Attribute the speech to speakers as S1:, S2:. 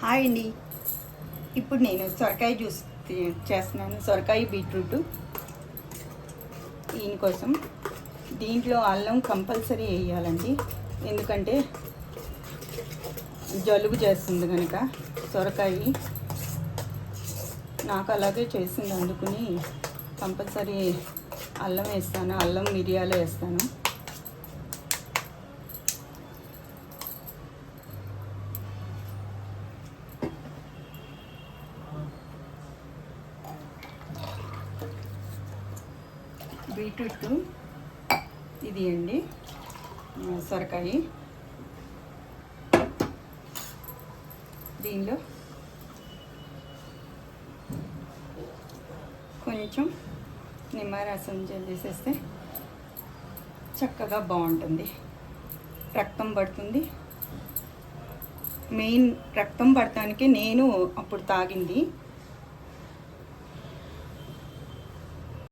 S1: Hi అండి. ఇప్పుడు నేను సొరకాయ జ్యూస్ చేస్తున్నాను. సొరకాయ బీట్రూట్. దీనికోసం దీంట్లో అల్లం కంపల్సరీ వేయాలండి, ఎందుకంటే జలుబు చేస్తుంది కనుక. సొరకాయ నాకు అలాగే చేసింది, అందుకుని కంపల్సరీ అల్లం వేస్తాను. అల్లం మిరియాలు వేస్తాను. బీట్రూట్ ఇది అండి, సొరకాయ. దీనిలో కొంచెం నిమ్మరసం చేసేస్తే చక్కగా బాగుంటుంది. రక్తం పడుతుంది. మెయిన్ రక్తం పడటానికి నేను అప్పుడు తాగింది.